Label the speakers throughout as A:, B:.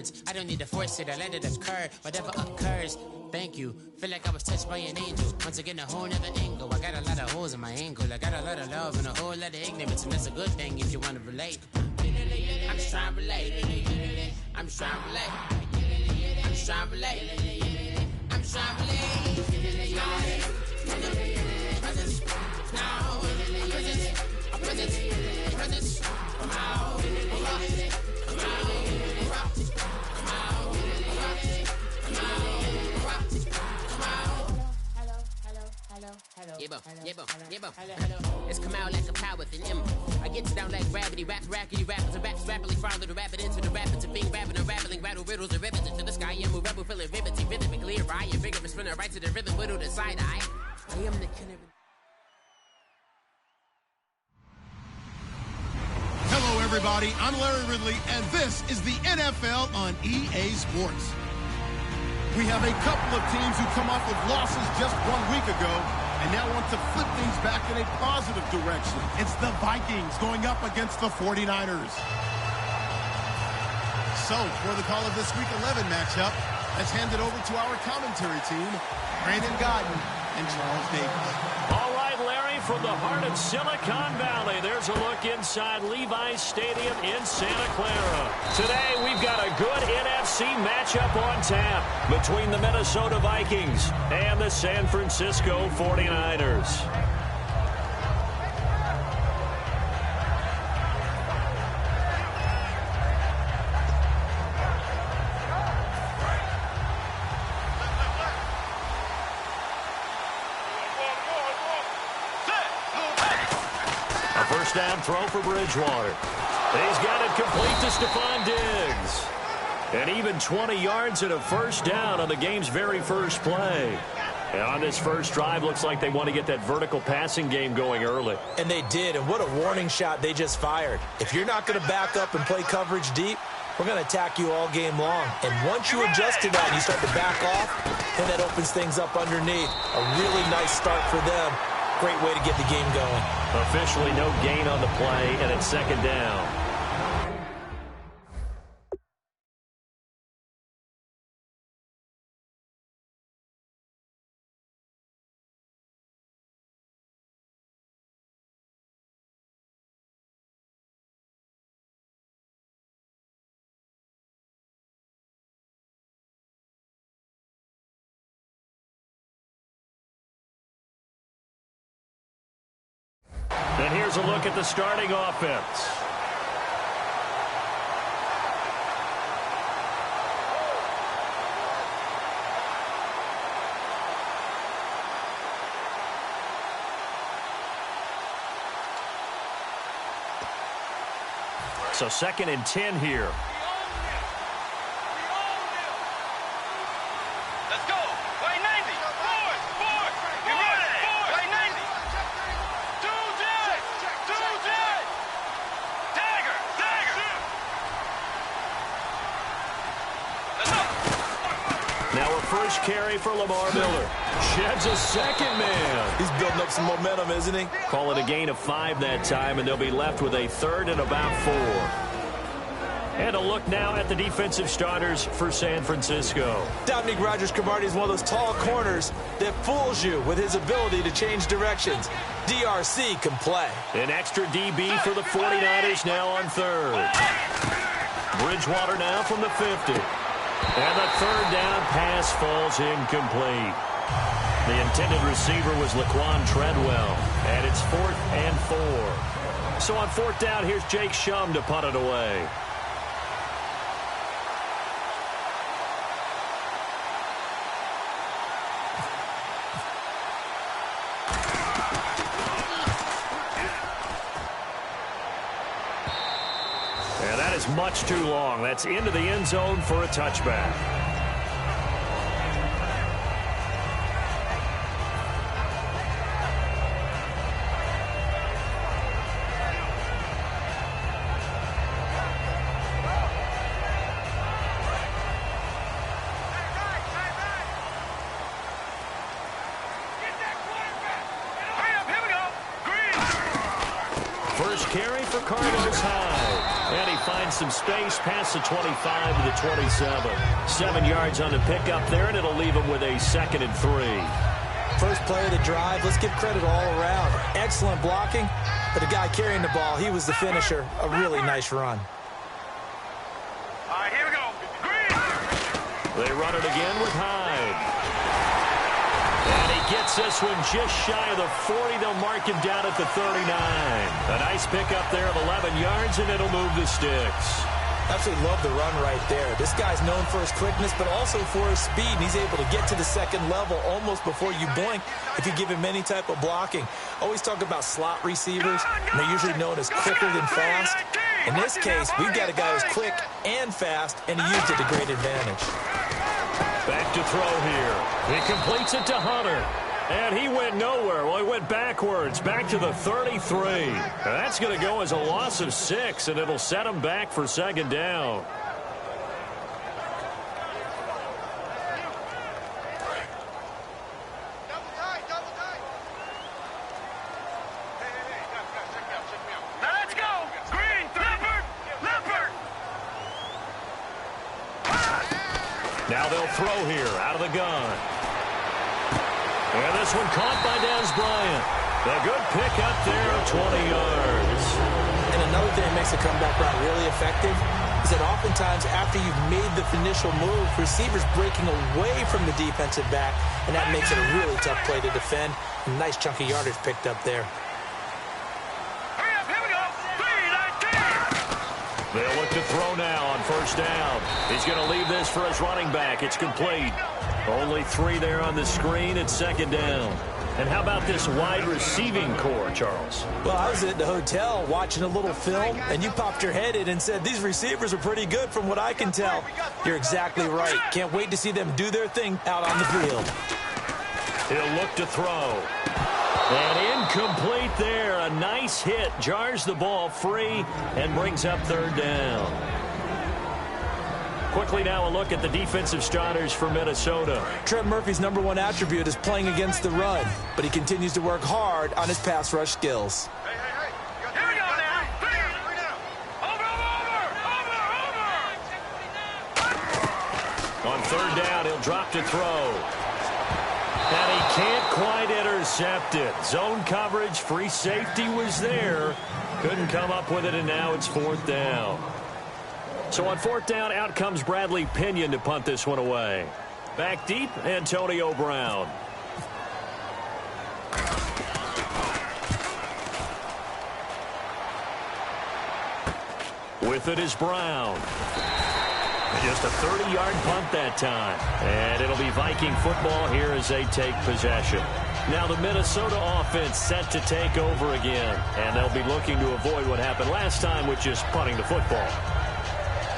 A: words. I don't need to force it, I let it occur. Whatever occurs, thank you. Feel like I was touched by an angel. Once again, a whole nother angle. I got a lot of holes in my angle. I got a lot of love and a whole lot of ignorance, and that's a good thing if you want to relate. I'm just trying to relate. I'm just trying to relate. I'm just trying to relate. I'm just trying to relate. Presence, now, presence, come out, It's come out like a power with an M. I get down like gravity, rackety rappers and raps rapidly follow the rapid into the rapids of being rapping and rattling, rattle riddles and rivets into the sky. I'm a rebel, feeling riveting, rhythm, clear eye, and vigorous spinner right to the rhythm, whittle the side eye. I am the killer.
B: Hello, everybody. I'm Larry Ridley, and this is the NFL on EA Sports. We have a couple of teams who come off of losses just 1 week ago and now want to flip things back in a positive direction. It's the Vikings going up against the 49ers. So, for the call of this Week 11 matchup, let's hand it over to our commentary team, Brandon Godden and Charles Davis.
C: All right, Larry, from the heart of Silicon Valley, there's a look inside Levi's Stadium in Santa Clara. Today, we've got a good NFC matchup on tap between the Minnesota Vikings and the San Francisco 49ers. First down throw for Bridgewater. He's got it complete to Stephon Diggs. And even 20 yards and a first down on the game's very first play. And on this first drive, looks like they want to get that vertical passing game going early.
D: And they did, and what a warning shot they just fired. If you're not going to back up and play coverage deep, we're going to attack you all game long. And once you adjust to that and you start to back off, then that opens things up underneath. A really nice start for them. Great way to get the game going.
C: Officially no gain on the play, and it's second down. And here's a look at the starting offense. So 2nd and 10 here.
E: Let's go. Play 90. Forward. You're ready. Play 90.
C: Now a first carry for Lamar Miller. Sheds a second man.
D: He's building up some momentum, isn't he?
C: Call it a gain of 5 that time, and they'll be left with a 3rd and about 4. And a look now at the defensive starters for San Francisco.
D: Dominique Rodgers-Cromartie is one of those tall corners that fools you with his ability to change directions. DRC can play.
C: An extra DB for the 49ers now on 3rd. Bridgewater now from the 50. And the 3rd down pass falls incomplete. The intended receiver was Laquan Treadwell. And it's 4th and 4. So on 4th down, here's Jake Shum to punt it away. Much too long. That's into the end zone for a touchback. First carry for Carlos Hyde. And he finds some space past the 25 to the 27. 7 yards on the pickup there, and it'll leave him with a 2nd and 3.
D: First play of the drive, let's give credit all around. Excellent blocking, but the guy carrying the ball, he was the finisher. A really nice run.
E: All right, here we go. Green.
C: They run it again with Hyde. And he gets this one just shy of the 40. They'll mark him down at the 39. A nice pickup there of 11 yards, and it'll move the sticks.
D: Absolutely love the run right there. This guy's known for his quickness, but also for his speed. And he's able to get to the second level almost before you blink if you give him any type of blocking. Always talk about slot receivers, and they're usually known as quicker than fast. In this case, we've got a guy who's quick and fast, and he used it to great advantage.
C: Back to throw here. He completes it to Hunter. And he went nowhere. Well, he went backwards, back to the 33. That's going to go as a loss of 6, and it'll set him back for 2nd down.
E: Now let's go. Green, Leopard.
C: Now they'll throw here out of the gun. And this one caught by Des Bryant. A good pick up there of 20 yards.
D: And another thing that makes the comeback route really effective is that oftentimes after you've made the initial move, receivers breaking away from the defensive back, and that makes it a really tough play to defend. A nice chunk of yardage picked up there.
E: Hurry up, here we go. 3-19.
C: They'll look to throw now on 1st down. He's going to leave this for his running back. It's complete. Only 3 there on the screen at 2nd down. And how about this wide receiving core, Charles?
D: Well, I was at the hotel watching a little film, and you popped your head in and said, these receivers are pretty good from what I can tell. You're exactly right. Can't wait to see them do their thing out on the field.
C: He'll look to throw. And incomplete there. A nice hit. Jars the ball free and brings up 3rd down. Quickly now a look at the defensive starters for Minnesota.
D: Trent Murphy's #1 attribute is playing against the run, but he continues to work hard on his pass rush skills.
E: Here we go now. Over.
C: On 3rd down, he'll drop to throw. And he can't quite intercept it. Zone coverage, free safety was there. Couldn't come up with it, and now it's 4th down. So on 4th down, out comes Bradley Pinion to punt this one away. Back deep, Antonio Brown. With it is Brown. Just a 30-yard punt that time. And it'll be Viking football here as they take possession. Now the Minnesota offense set to take over again. And they'll be looking to avoid what happened last time, which is punting the football.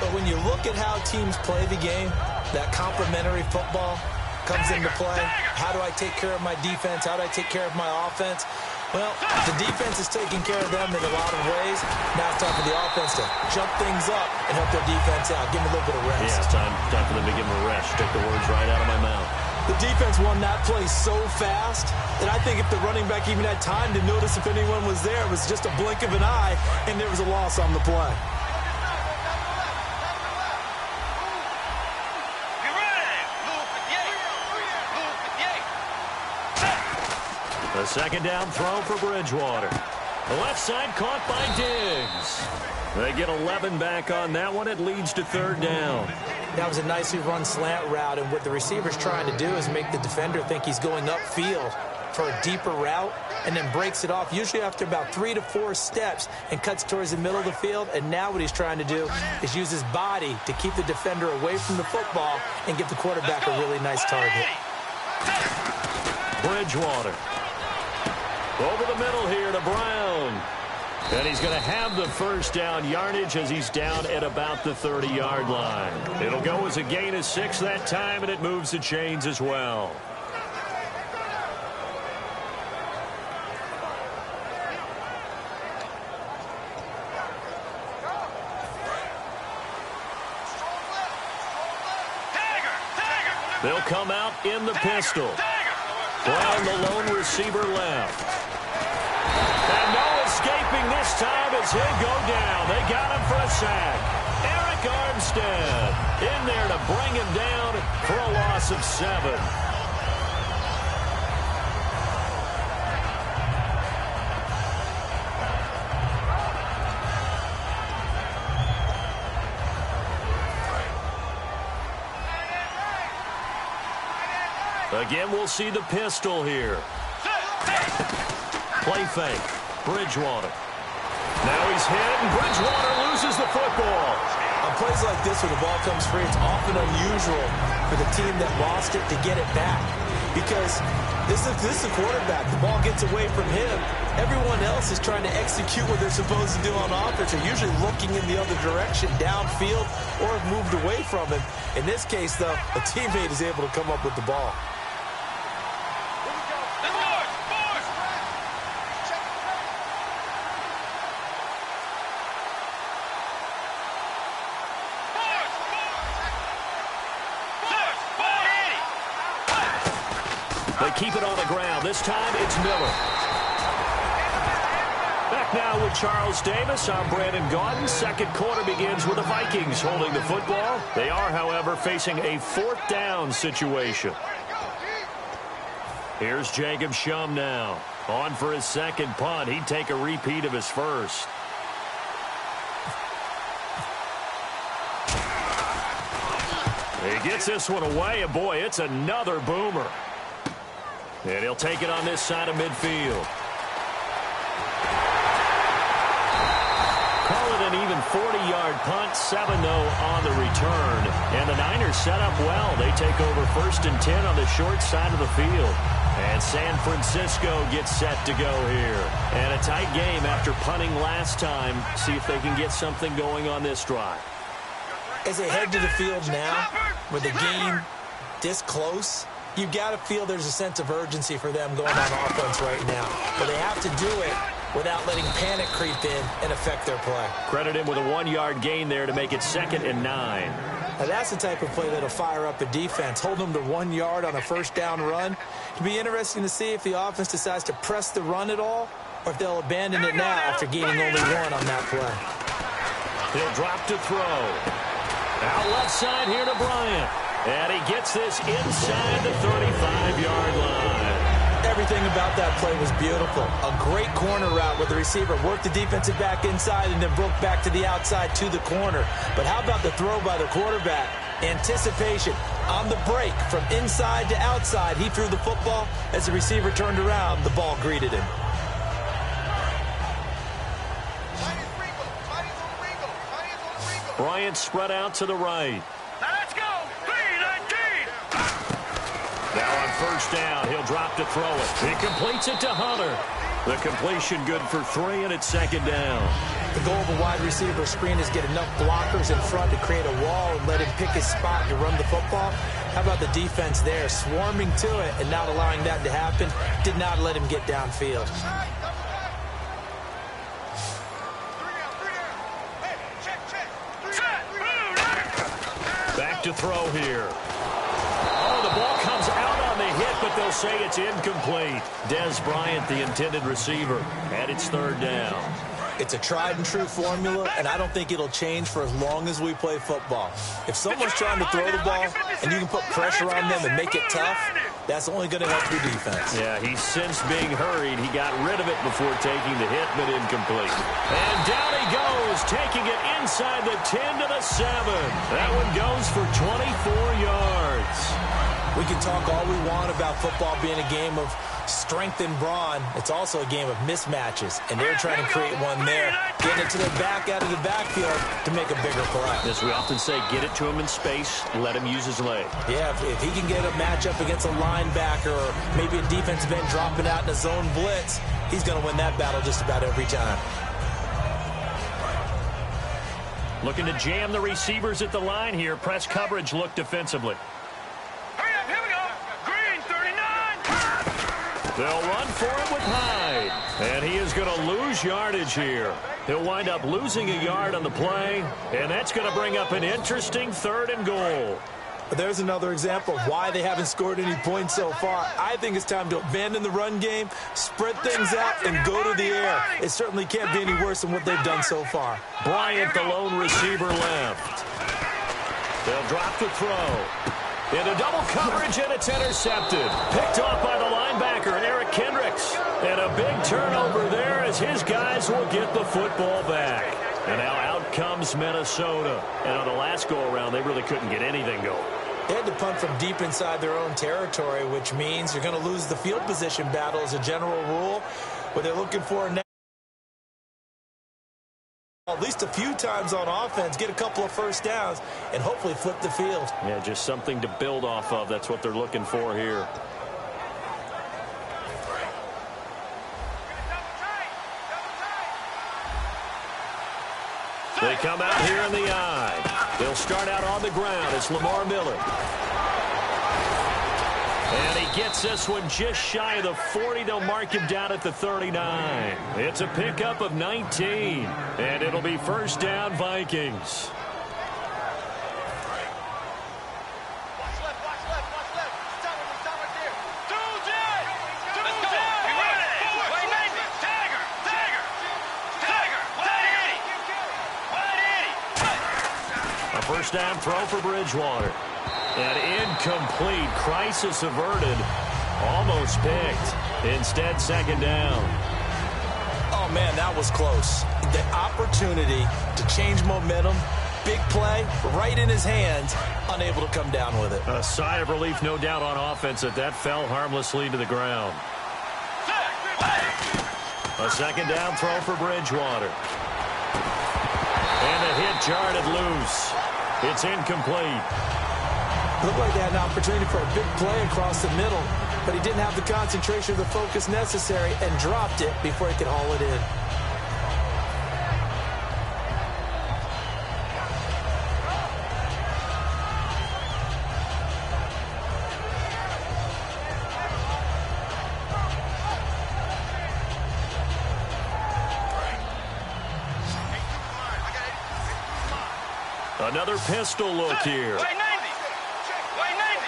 D: But when you look at how teams play the game, that complementary football comes into play. How do I take care of my defense? How do I take care of my offense? Well, the defense is taking care of them in a lot of ways. Now it's time for the offense to jump things up and help their defense out. Give them a little bit of rest.
C: Yeah, it's time for them to give them a rest. Took the words right out of my mouth.
D: The defense won that play so fast that I think if the running back even had time to notice if anyone was there, it was just a blink of an eye, and there was a loss on the play.
C: A 2nd down throw for Bridgewater. The left side caught by Diggs. They get 11 back on that one. It leads to 3rd down.
D: That was a nicely run slant route, and what the receiver's trying to do is make the defender think he's going upfield for a deeper route and then breaks it off, usually after about 3 to 4 steps, and cuts towards the middle of the field. And now what he's trying to do is use his body to keep the defender away from the football and give the quarterback a really nice target.
C: Bridgewater. Over the middle here to Brown. And he's going to have the 1st down yardage as he's down at about the 30-yard line. It'll go as a gain of 6 that time, and it moves the chains as well. They'll come out in the pistol. Brown, the lone receiver, left. And no escape escaping this time as he'll go down. They got him for a sack. Eric Armstead in there to bring him down for a loss of 7. Again, we'll see the pistol here. Play fake. Bridgewater. Now he's hit, and Bridgewater loses the football.
D: On plays like this where the ball comes free, it's often unusual for the team that lost it to get it back. Because this is the quarterback. The ball gets away from him. Everyone else is trying to execute what they're supposed to do on offense. They're usually looking in the other direction, downfield, or have moved away from him. In this case, though, a teammate is able to come up with the ball.
C: They keep it on the ground. This time it's Miller. Back now with Charles Davis. I'm Brandon Gaudin. Second quarter begins with the Vikings holding the football. They are, however, facing a 4th down situation. Here's Jacob Shum now. On for his second punt. He'd take a repeat of his first. He gets this one away, and boy, it's another boomer. And he'll take it on this side of midfield. Call it an even 40-yard punt, 7-0 on the return. And the Niners set up well. They take over 1st and 10 on the short side of the field. And San Francisco gets set to go here. And a tight game after punting last time. See if they can get something going on this drive.
D: As they head to the field now, with the game this close, you've got to feel there's a sense of urgency for them going on offense right now. But they have to do it without letting panic creep in and affect their play.
C: Credit him with a 1-yard gain there to make it 2nd and 9.
D: Now that's the type of play that'll fire up the defense. Hold them to 1 yard on a 1st down run. It'll be interesting to see if the offense decides to press the run at all or if they'll abandon it now after gaining only 1 on that play.
C: He'll drop to throw. Out left side here to Bryant. And he gets this inside the 35-yard line.
D: Everything about that play was beautiful. A great corner route where the receiver worked the defensive back inside and then broke back to the outside to the corner. But how about the throw by the quarterback? Anticipation on the break from inside to outside. He threw the football. As the receiver turned around, the ball greeted him.
C: Bryant spread out to the right.
E: Let's go.
C: Now on 1st down, he'll drop to throw it. He completes it to Hunter. The completion good for 3, and it's 2nd down.
D: The goal of a wide receiver screen is get enough blockers in front to create a wall and let him pick his spot to run the football. How about the defense there, swarming to it and not allowing that to happen? Did not let him get downfield.
C: Back to throw here. Oh, the ball comes out on the hit, but they'll say it's incomplete. Dez Bryant, the intended receiver, and it's 3rd down.
D: It's a tried-and-true formula, and I don't think it'll change for as long as we play football. If someone's trying to throw the ball and you can put pressure on them and make it tough, that's only going to help your defense.
C: Yeah, he sensed being hurried. He got rid of it before taking the hit, but incomplete. And down he goes, taking it inside the 10 to the 7. That one goes for 24 yards.
D: We can talk all we want about football being a game of strength and brawn. It's also a game of mismatches, and they're trying to create one there. Getting it to their back out of the backfield to make a bigger play.
C: As we often say, get it to him in space, let him use his leg.
D: Yeah, if he can get a matchup against a linebacker or maybe a defensive end dropping out in a zone blitz, he's going to win that battle just about every time.
C: Looking to jam the receivers at the line here. Press coverage look defensively.
E: Hurry up, here we go. Green, 39.
C: They'll run for it with Hyde. And he is going to lose yardage here. He'll wind up losing a yard on the play. And that's going to bring up an interesting 3rd and goal.
D: There's another example of why they haven't scored any points so far. I think it's time to abandon the run game, spread things out, and go to the air. It certainly can't be any worse than what they've done so far.
C: Bryant, the lone receiver, left. They'll drop the throw. Into double coverage, and it's intercepted. Picked off by the linebacker, Eric Kendricks. And a big turnover there as his guys will get the football back. And now out comes Minnesota. And on the last go-around, they really couldn't get anything going.
D: They had to punt from deep inside their own territory, which means you're going to lose the field position battle as a general rule. What they're looking for now, at least a few times on offense, get a couple of first downs, and hopefully flip the field.
C: Yeah, just something to build off of. That's what they're looking for here. They come out here in the eye. They'll start out on the ground. It's Lamar Miller. And he gets this one just shy of the 40. They'll mark him down at the 39. It's a pickup of 19. And it'll be first down, Vikings. First down throw for Bridgewater. And incomplete. Crisis averted. Almost picked. Instead, second down.
D: Oh, man, that was close. The opportunity to change momentum, big play, right in his hands, unable to come down with it.
C: A sigh of relief, no doubt, on offense that fell harmlessly to the ground. A second down throw for Bridgewater. And the hit jarred loose. It's incomplete.
D: Looked like they had an opportunity for a big play across the middle, but he didn't have the concentration or the focus necessary and dropped it before he could haul it in.
C: Another pistol look here.
E: White 90. White 90.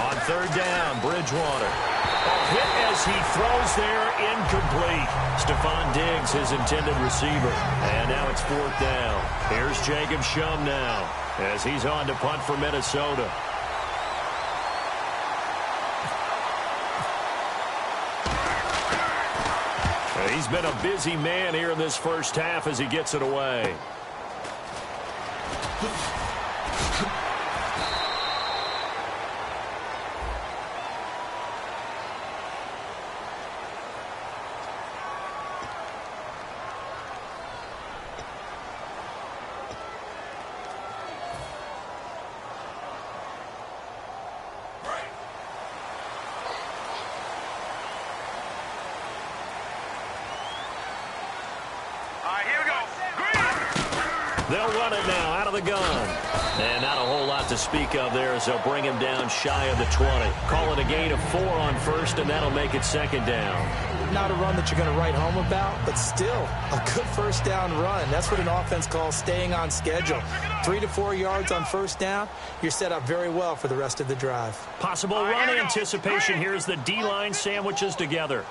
C: On third down, Bridgewater. A hit as he throws there, incomplete. Stephon Diggs, his intended receiver. And now it's fourth down. Here's Jacob Shum now as he's on to punt for Minnesota. He's been a busy man here in this first half as he gets it away. They'll run it now out of the gun. And not a whole lot to speak of there as they'll bring him down shy of the 20. Call it a gain of 4 on first, and that'll make it second down.
D: Not a run that you're going to write home about, but still a good first down run. That's what an offense calls staying on schedule. 3 to 4 yards on first down, you're set up very well for the rest of the drive.
C: Possible run anticipation here as the D-line sandwiches together.